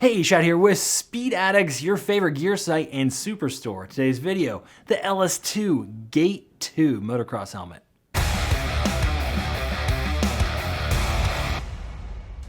Hey, Shad here with Speed Addicts, your favorite gear site and superstore. Today's video, the LS2 Gate II motocross helmet.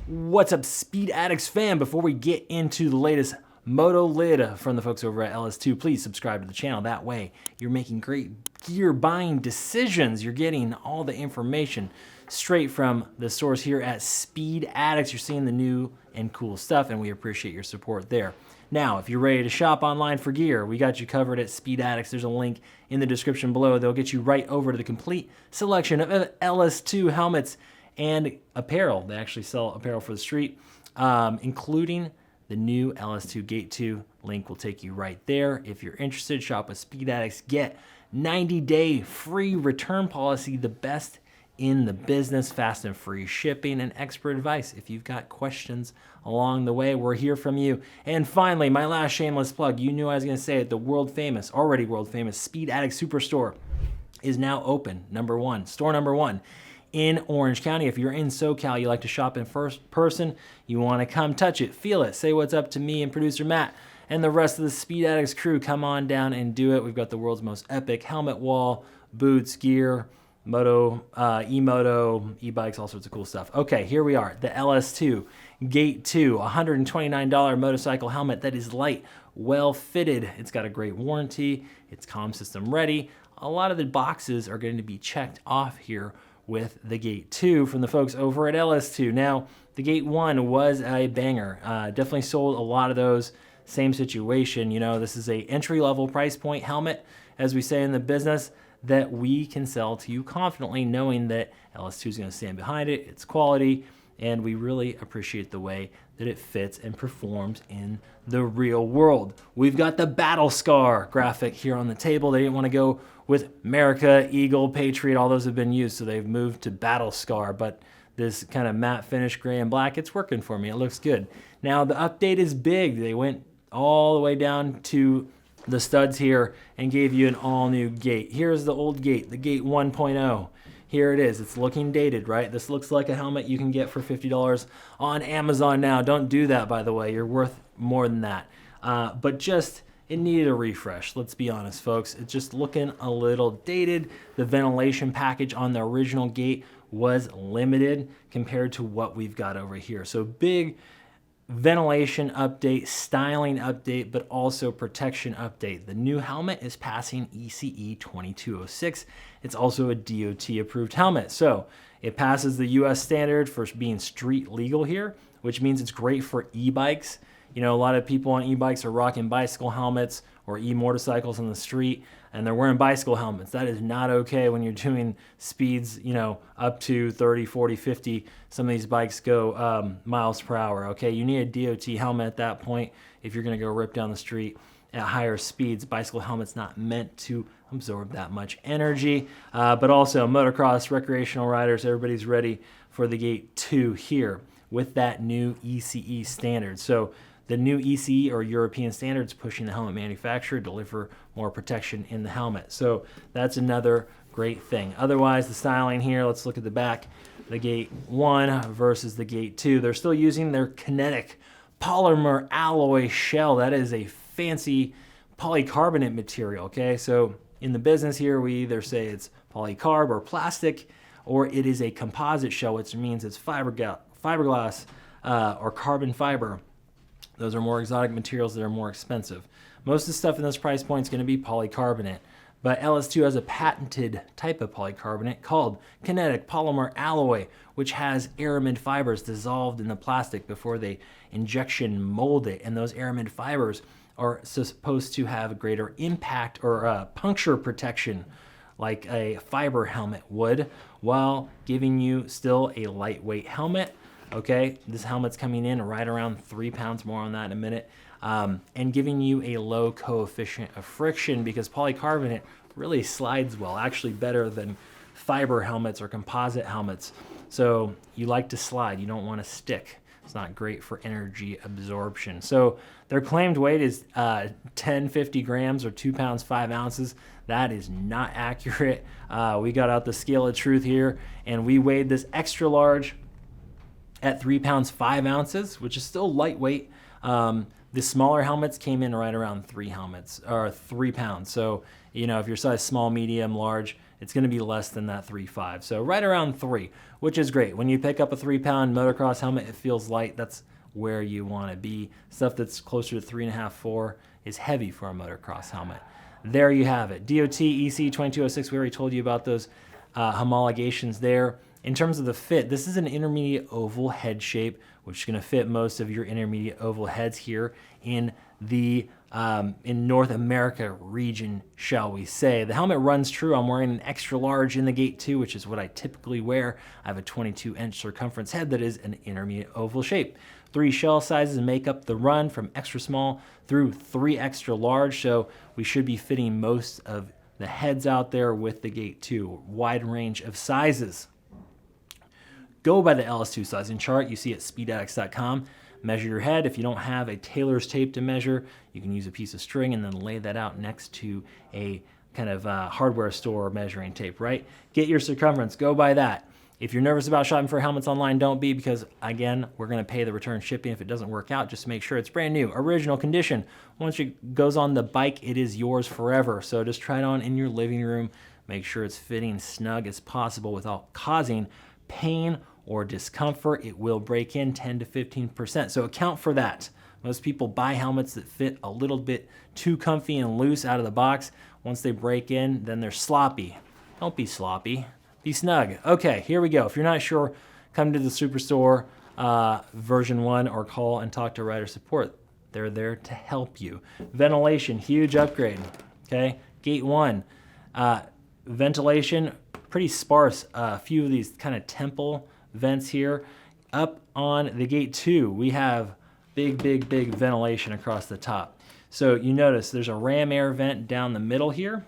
What's up, Speed Addicts fam? Before we get into the latest moto lid from the folks over at LS2, please subscribe to the channel. That way, you're making great gear buying decisions. You're getting all the information straight from the source here at Speed Addicts. You're seeing the new and cool stuff, and we appreciate your support there. Now, if you're ready to shop online for gear, we got you covered at Speed Addicts. There's a link in the description below. They'll get you right over to the complete selection of LS2 helmets and apparel. They actually sell apparel for the street, including the new LS2 Gate II. Link will take you right there. If you're interested, shop with Speed Addicts. Get 90-day free return policy, the best in the business, fast and free shipping, and expert advice. If you've got questions along the way, we're here from you. And finally, my last shameless plug, you knew I was going to say it, the already world famous Speed Addict Superstore is now open, store number one in Orange County. If you're in SoCal, you like to shop in person, you want to come touch it, feel it, say what's up to me and producer Matt and the rest of the Speed Addicts crew, come on down and do it. We've got the world's most epic helmet wall, boots, gear, moto, e-moto, e-bikes, all sorts of cool stuff. Okay, here we are, the LS2 Gate II, $129 motorcycle helmet that is light, well fitted. It's got a great warranty, it's comm system ready. A lot of the boxes are going to be checked off here with the Gate II from the folks over at LS2. Now, the Gate I was a banger. Definitely sold a lot of those. Same situation, you know, this is a entry-level price point helmet, as we say in the business, that we can sell to you confidently, knowing that LS2 is going to stand behind it, its quality, and we really appreciate the way that it fits and performs in the real world. We've got the Battle Scar graphic here on the table. They didn't want to go with America, Eagle, Patriot, all those have been used, so they've moved to Battle Scar, but this kind of matte finish, gray and black, it's working for me. It looks good. Now, the update is big. They went all the way down to the studs here and gave you an all-new gate. Here's the old gate, the Gate 1.0. Here it is. It's looking dated, right? This looks like a helmet you can get for $50 on Amazon now. Don't do that, by the way. You're worth more than that. But just, it needed a refresh. Let's be honest, folks. It's just looking a little dated. The ventilation package on the original gate was limited compared to what we've got over here. So big ventilation update, styling update, but also protection update. The new helmet is passing ECE 2206. It's also a DOT approved helmet. So it passes the US standard for being street legal here, which means it's great for e-bikes. You know, a lot of people on e-bikes are rocking bicycle helmets or e-motorcycles on the street, and they're wearing bicycle helmets. That is not okay when you're doing speeds, you know, up to 30, 40, 50. Some of these bikes go miles per hour, okay? You need a DOT helmet at that point if you're gonna go rip down the street at higher speeds. Bicycle helmet's not meant to absorb that much energy, but also motocross, recreational riders, everybody's ready for the Gate II here with that new ECE standard. So the new ECE or European standards pushing the helmet manufacturer to deliver more protection in the helmet. So that's another great thing. Otherwise, the styling here, let's look at the back. The Gate I versus the Gate II. They're still using their Kinetic Polymer Alloy shell. That is a fancy polycarbonate material, okay? So in the business here, we either say it's polycarb or plastic, or it is a composite shell, which means it's fiberglass or carbon fiber. Those are more exotic materials that are more expensive. Most of the stuff in this price point is going to be polycarbonate, but LS2 has a patented type of polycarbonate called Kinetic Polymer Alloy, which has aramid fibers dissolved in the plastic before they injection mold it, and those aramid fibers are supposed to have greater impact or puncture protection like a fiber helmet would, while giving you still a lightweight helmet. Okay, this helmet's coming in right around 3 pounds, more on that in a minute, and giving you a low coefficient of friction because polycarbonate really slides well, actually better than fiber helmets or composite helmets. So you like to slide, you don't want to stick. It's not great for energy absorption. So their claimed weight is 1050 grams or 2 pounds 5 ounces. That is not accurate. We got out the scale of truth here and we weighed this extra large at 3 pounds 5 ounces, which is still lightweight. The smaller helmets came in right around 3 pounds. So, you know, if you're size small, medium, large, it's going to be less than that 3.5. So right around 3, which is great. When you pick up a 3-pound motocross helmet, it feels light. That's where you want to be. Stuff that's closer to 3.5, 4 is heavy for a motocross helmet. There you have it. DOT EC 2206, we already told you about those homologations there. In terms of the fit, this is an intermediate oval head shape, which is going to fit most of your intermediate oval heads here in the in North America region, shall we say. The helmet runs true. I'm wearing an extra large in the Gate 2, which is what I typically wear. I have a 22-inch circumference head that is an intermediate oval shape. 3 shell sizes make up the run from extra small through 3 extra large, so we should be fitting most of the heads out there with the Gate 2. Wide range of sizes. Go by the LS2 sizing chart you see at speedaddicts.com. Measure your head. If you don't have a tailor's tape to measure, you can use a piece of string and then lay that out next to a kind of hardware store measuring tape, right? Get your circumference. Go by that. If you're nervous about shopping for helmets online, don't be, because, again, we're going to pay the return shipping if it doesn't work out. Just make sure it's brand new, original condition. Once it goes on the bike, it is yours forever. So just try it on in your living room. Make sure it's fitting snug as possible without causing pain or discomfort. It will break in 10 to 15%. So account for that. Most people buy helmets that fit a little bit too comfy and loose out of the box. Once they break in, then they're sloppy. Don't be sloppy. Be snug. Okay, here we go. If you're not sure, come to the Superstore version 1 or call and talk to Rider Support. They're there to help you. Ventilation, huge upgrade. Okay, Gate 1. Ventilation, pretty sparse. A few of these kind of temple vents here. Up on the Gate 2, we have big ventilation across the top. So you notice there's a ram air vent down the middle here.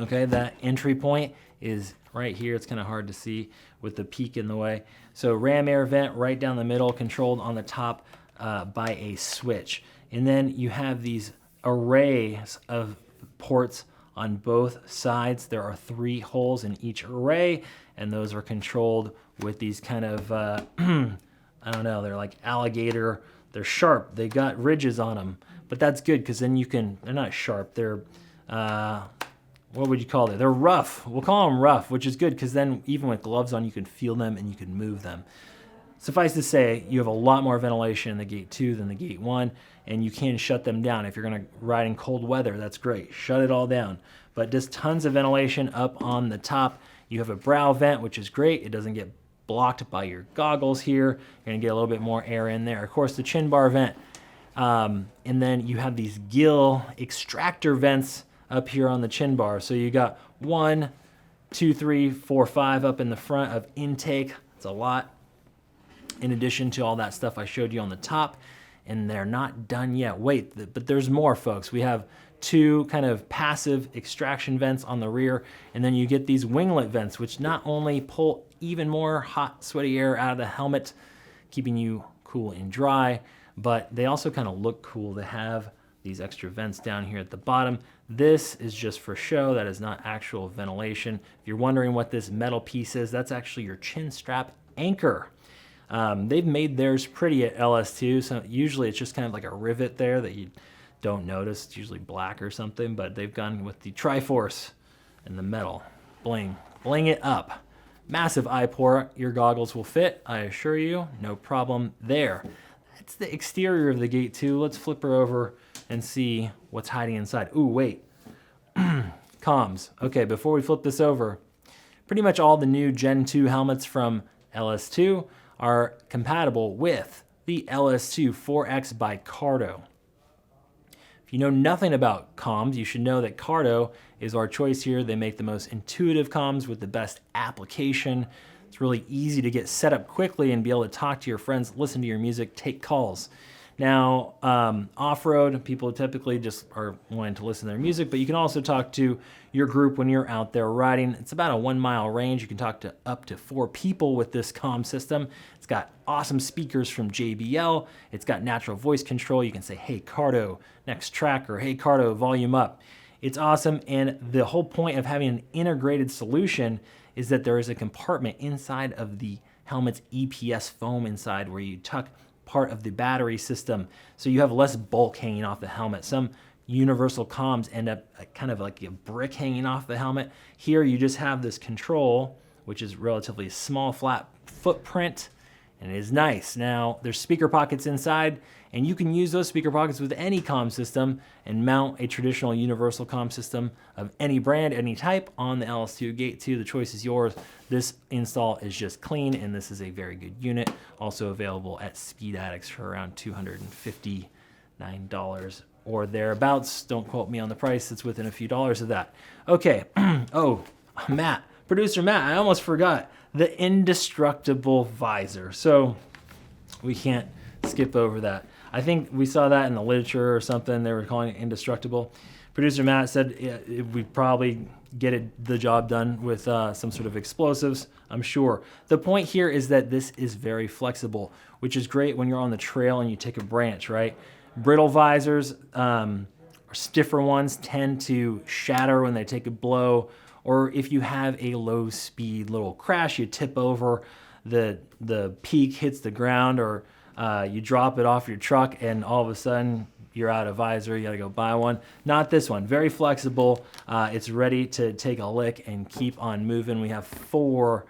Okay, that entry point is right here. It's kind of hard to see with the peak in the way. So ram air vent right down the middle, controlled on the top by a switch. And then you have these arrays of ports on both sides. There are 3 holes in each array, and those are controlled with these kind of, I don't know, they're like alligator. They're sharp. They got ridges on them. But that's good, because then you can, they're not sharp. They're, what would you call it? They're rough. We'll call them rough, which is good, because then even with gloves on, you can feel them and you can move them. Suffice to say, you have a lot more ventilation in the Gate 2 than the Gate 1, and you can shut them down. If you're going to ride in cold weather, that's great. Shut it all down. But just tons of ventilation up on the top. You have a brow vent, which is great. It doesn't get blocked by your goggles here. You're going to get a little bit more air in there. Of course, the chin bar vent. And then you have these gill extractor vents up here on the chin bar. So you got 1, 2, 3, 4, 5 up in the front of intake. It's a lot. In addition to all that stuff I showed you on the top, and they're not done yet. Wait, but there's more, folks. We have 2 kind of passive extraction vents on the rear, and then you get these winglet vents, which not only pull even more hot, sweaty air out of the helmet, keeping you cool and dry, but they also kind of look cool to have these extra vents down here at the bottom. This is just for show. That is not actual ventilation. If you're wondering what this metal piece is, that's actually your chin strap anchor. They've made theirs pretty at LS2, so usually it's just kind of like a rivet there that you don't notice. It's usually black or something, but they've gone with the Triforce and the metal. Bling it up. Massive eye port. Your goggles will fit, I assure you. No problem there. That's the exterior of the Gate 2. Let's flip her over and see what's hiding inside. Ooh, wait. Comms. Okay, before we flip this over, pretty much all the new Gen 2 helmets from LS2 are compatible with the LS2 4X by Cardo. If you know nothing about comms, you should know that Cardo is our choice here. They make the most intuitive comms with the best application. It's really easy to get set up quickly and be able to talk to your friends, listen to your music, take calls. Now, off-road, people typically just are wanting to listen to their music, but you can also talk to your group when you're out there riding. It's about a 1-mile range. You can talk to up to 4 people with this comm system. It's got awesome speakers from JBL. It's got natural voice control. You can say, hey, Cardo, next track, or hey, Cardo, volume up. It's awesome, and the whole point of having an integrated solution is that there is a compartment inside of the helmet's EPS foam inside where you tuck part of the battery system, so you have less bulk hanging off the helmet. Some universal comms end up kind of like a brick hanging off the helmet. Here you just have this control, which is relatively small, flat footprint, and it is nice. Now, there's speaker pockets inside, and you can use those speaker pockets with any comm system and mount a traditional universal comm system of any brand, any type on the LS2 Gate II. The choice is yours. This install is just clean, and this is a very good unit. Also available at Speed Addicts for around $259 or thereabouts. Don't quote me on the price. It's within a few dollars of that. Okay. Oh, Matt, producer Matt, I almost forgot the indestructible visor. So we can't skip over that. I think we saw that in the literature or something. They were calling it indestructible. Producer Matt said we'd probably get the job done with some sort of explosives, I'm sure. The point here is that this is very flexible, which is great when you're on the trail and you take a branch, right? Brittle visors, or stiffer ones, tend to shatter when they take a blow, or if you have a low speed little crash, you tip over, the peak hits the ground, or you drop it off your truck and all of a sudden you're out of visor, you gotta go buy one. Not this one, very flexible. It's ready to take a lick and keep on moving. We have 4,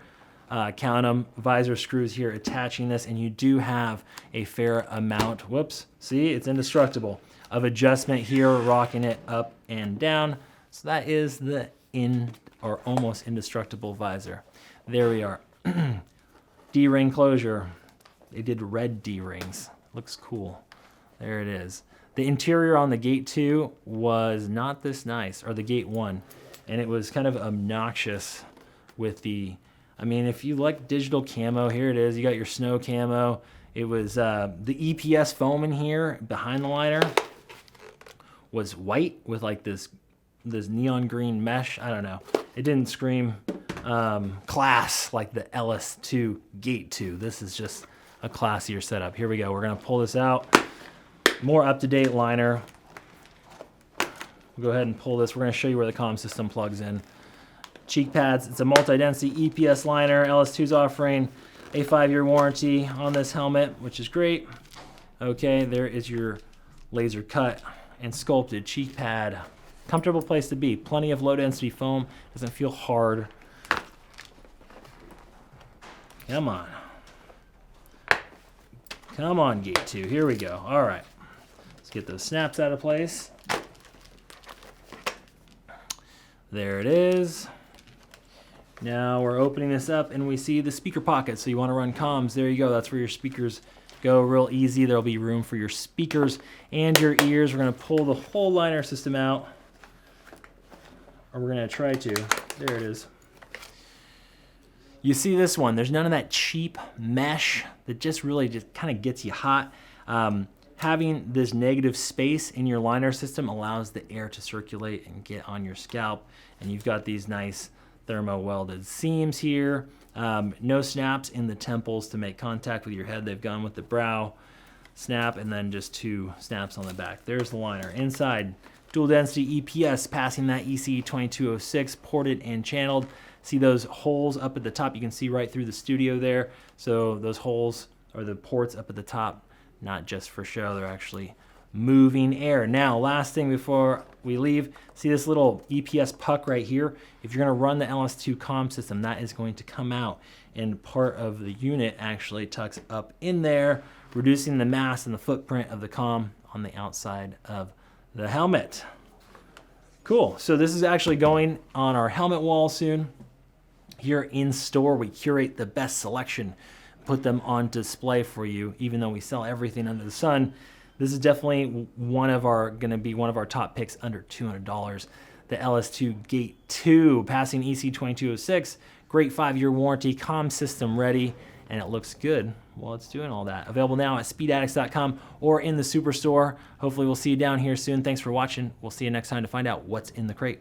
count them, visor screws here attaching this, and you do have a fair amount, whoops, see, it's indestructible, of adjustment here, rocking it up and down. So that is the or almost indestructible visor. There we are. D-ring closure. They did red D-rings. Looks cool. There it is. The interior on the Gate 2 was not this nice, or the Gate 1, and it was kind of obnoxious with the, I mean, if you like digital camo, here it is. You got your snow camo. It was the EPS foam in here behind the liner was white with like this neon green mesh. I don't know. It didn't scream class like the LS2 Gate II. This is just a classier setup. Here we go. We're going to pull this out. More up-to-date liner. We'll go ahead and pull this. We're going to show you where the comm system plugs in. Cheek pads. It's a multi-density EPS liner. LS2's offering a 5-year warranty on this helmet, which is great. Okay, there is your laser cut and sculpted cheek pad. Comfortable place to be. Plenty of low-density foam. Doesn't feel hard. Come on. Come on, Gate 2. Here we go. All right. Let's get those snaps out of place. There it is. Now we're opening this up and we see the speaker pocket. So you want to run comms. There you go. That's where your speakers go real easy. There'll be room for your speakers and your ears. We're going to pull the whole liner system out. Or we're going to try to. There it is. You see this one. There's none of that cheap mesh that just really just kind of gets you hot. Having this negative space in your liner system allows the air to circulate and get on your scalp. And you've got these nice thermo-welded seams here. No snaps in the temples to make contact with your head. They've gone with the brow snap and then just 2 snaps on the back. There's the liner. Inside, dual density EPS passing that EC2206, ported and channeled. See those holes up at the top? You can see right through the studio there. So those holes are the ports up at the top, not just for show. They're actually moving air. Now, last thing before we leave, see this little EPS puck right here? If you're going to run the LS2 comm system, that is going to come out, and part of the unit actually tucks up in there, reducing the mass and the footprint of the comm on the outside of the helmet. Cool. So this is actually going on our helmet wall soon. Here in store, we curate the best selection, put them on display for you, even though we sell everything under the sun. This is definitely going to be one of our top picks under $200. The LS2 Gate II, passing EC2206, great 5-year warranty, comm system ready, and it looks good while it's doing all that. Available now at speedaddicts.com or in the Superstore. Hopefully we'll see you down here soon. Thanks for watching. We'll see you next time to find out what's in the crate.